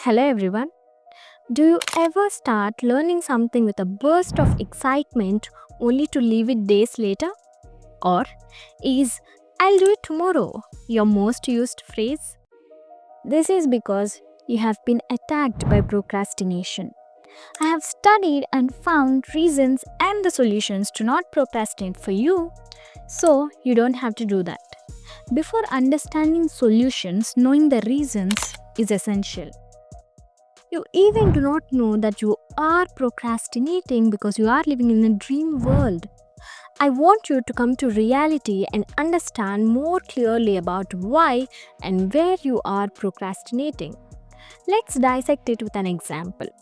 Hello everyone. Do you ever start learning something with a burst of excitement only to leave it days later? Or is "I'll do it tomorrow" your most used phrase? This is because you have been attacked by procrastination. I have studied and found reasons and the solutions to not procrastinate for you so you don't have to do that. Before understanding solutions, knowing the reasons is essential. You even do not know that you are procrastinating because you are living in a dream world. I want you to come to reality and understand more clearly about why and where you are procrastinating. Let's dissect it with an example.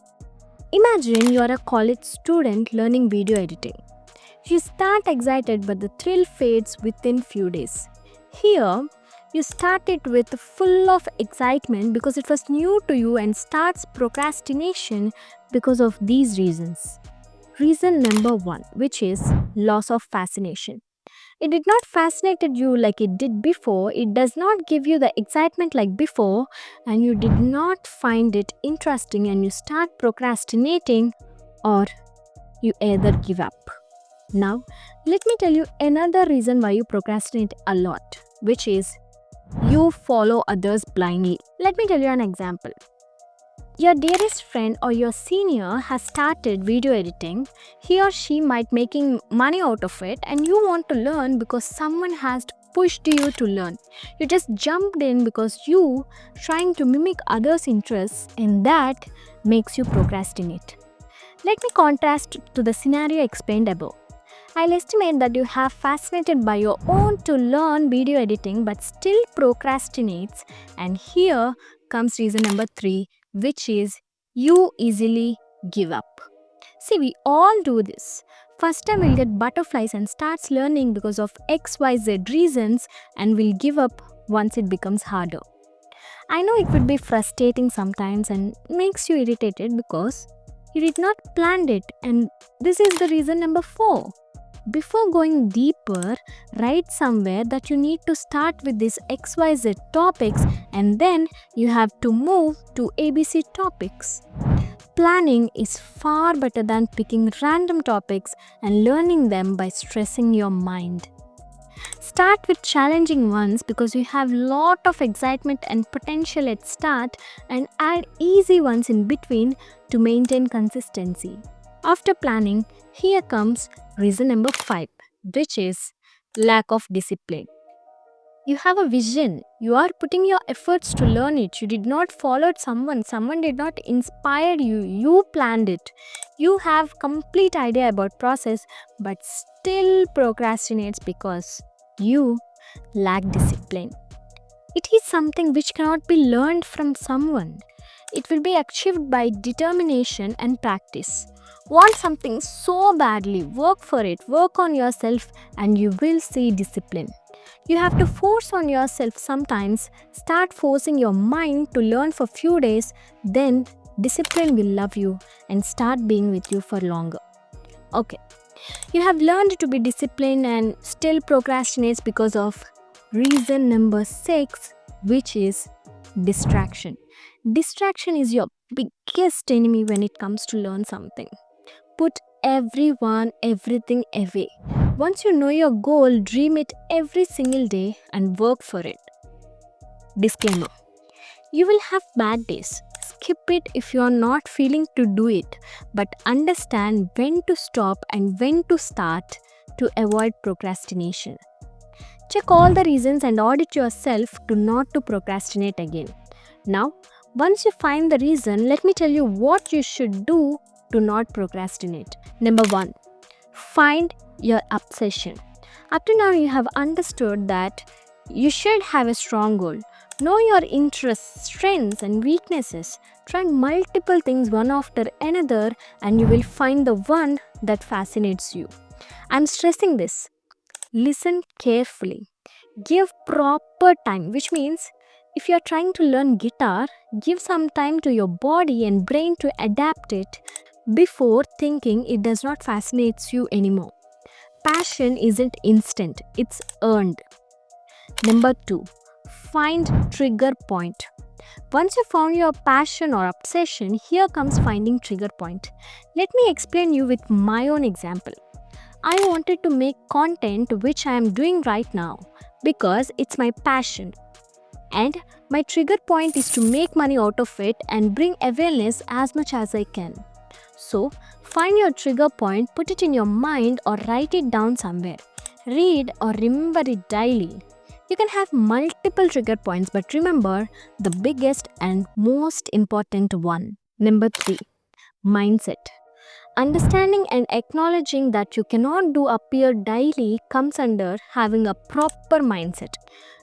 Imagine you are a college student learning video editing. You start excited but the thrill fades within few days. Here, you start it with full of excitement because it was new to you and starts procrastination because of these reasons. Reason number 1, which is loss of fascination. It did not fascinate you like it did before, it does not give you the excitement like before, and you did not find it interesting and you start procrastinating, or you either give up. Now, let me tell you another reason why you procrastinate a lot, which is you follow others blindly. Let me tell you an example. Your dearest friend or your senior has started video editing. He or she might making money out of it and you want to learn because someone has pushed you to learn. You just jumped in because you trying to mimic others' interests and that makes you procrastinate. Let me contrast to the scenario explained above. I'll estimate that you have fascinated by your own to learn video editing but still procrastinates, and here comes reason number 3, which is you easily give up. See, we all do this. First time we'll get butterflies and starts learning because of XYZ reasons and we'll give up once it becomes harder. I know it would be frustrating sometimes and makes you irritated because you did not plan it, and this is the reason number 4. Before going deeper, write somewhere that you need to start with these XYZ topics and then you have to move to ABC topics. Planning is far better than picking random topics and learning them by stressing your mind. Start with challenging ones because you have lot of excitement and potential at start, and add easy ones in between to maintain consistency. After planning, here comes reason number 5, which is lack of discipline. You have a vision. You are putting your efforts to learn it. You did not follow someone did not inspire you. You planned it. You have complete idea about process but still procrastinates because you lack discipline. It is something which cannot be learned from someone. It will be achieved by determination and practice. Want something so badly, work for it, work on yourself, and you will see discipline. You have to force on yourself sometimes, start forcing your mind to learn for few days, then discipline will love you and start being with you for longer. Okay, you have learned to be disciplined and still procrastinates because of reason number 6, which is distraction. Distraction is your biggest enemy when it comes to learn something. Put everything away. Once you know your goal, dream it every single day and work for it. Disclaimer: you will have bad days. Skip it if you are not feeling to do it, but understand when to stop and when to start to avoid procrastination. Check all the reasons and audit yourself to not to procrastinate again. Now, once you find the reason, let me tell you what you should do to not procrastinate. Number 1, find your obsession. Up to now, you have understood that you should have a strong goal. Know your interests, strengths, and weaknesses. Try multiple things one after another, and you will find the one that fascinates you. I'm stressing this. Listen carefully. Give proper time, which means if you are trying to learn guitar, give some time to your body and brain to adapt it before thinking it does not fascinate you anymore. Passion isn't instant, it's earned. Number 2, find trigger point. Once you found your passion or obsession, here comes finding trigger point. Let me explain you with my own example. I wanted to make content which I am doing right now because it's my passion, and my trigger point is to make money out of it and bring awareness as much as I can. So, find your trigger point, put it in your mind or write it down somewhere. Read or remember it daily. You can have multiple trigger points, but remember the biggest and most important one. Number 3, mindset. Understanding and acknowledging that you cannot do appear daily comes under having a proper mindset.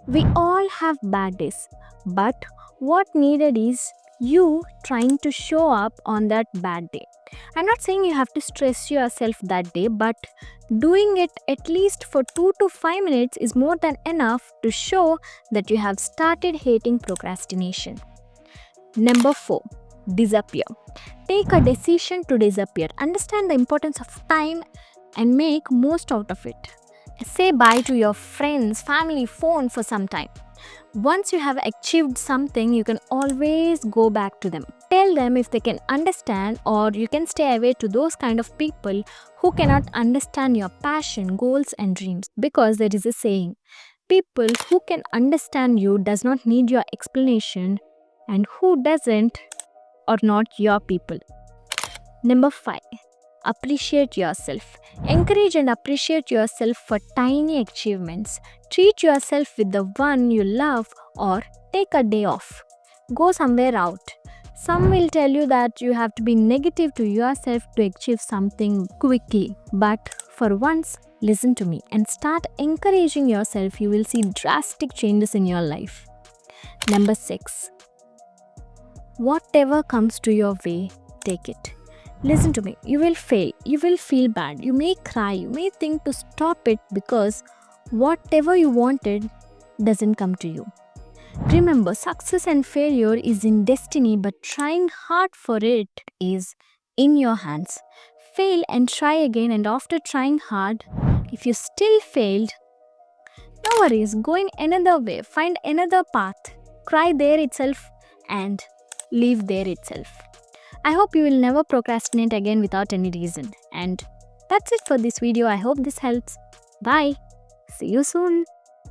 We all have bad days, but what needed is you trying to show up on that bad day. I'm not saying you have to stress yourself that day, but doing it at least for 2 to 5 minutes is more than enough to show that you have started hating procrastination. Number 4, disappear. Take a decision to disappear. Understand the importance of time and make most out of it. Say bye to your friends, family, phone for some time. Once you have achieved something, you can always go back to them. Tell them if they can understand, or you can stay away to those kind of people who cannot understand your passion, goals and dreams. Because there is a saying, people who can understand you does not need your explanation, and who doesn't are not your people. Number 5, appreciate yourself. Encourage and appreciate yourself for tiny achievements. Treat yourself with the one you love or take a day off. Go somewhere out. Some will tell you that you have to be negative to yourself to achieve something quickly. But for once, listen to me and start encouraging yourself. You will see drastic changes in your life. Number 6, whatever comes to your way, take it. Listen to me, you will fail, you will feel bad, you may cry, you may think to stop it because whatever you wanted doesn't come to you. Remember, success and failure is in destiny, but trying hard for it is in your hands. Fail and try again, and after trying hard, if you still failed, no worries, go in another way, find another path, cry there itself, and leave there itself. I hope you will never procrastinate again without any reason. And that's it for this video. I hope this helps. Bye. See you soon.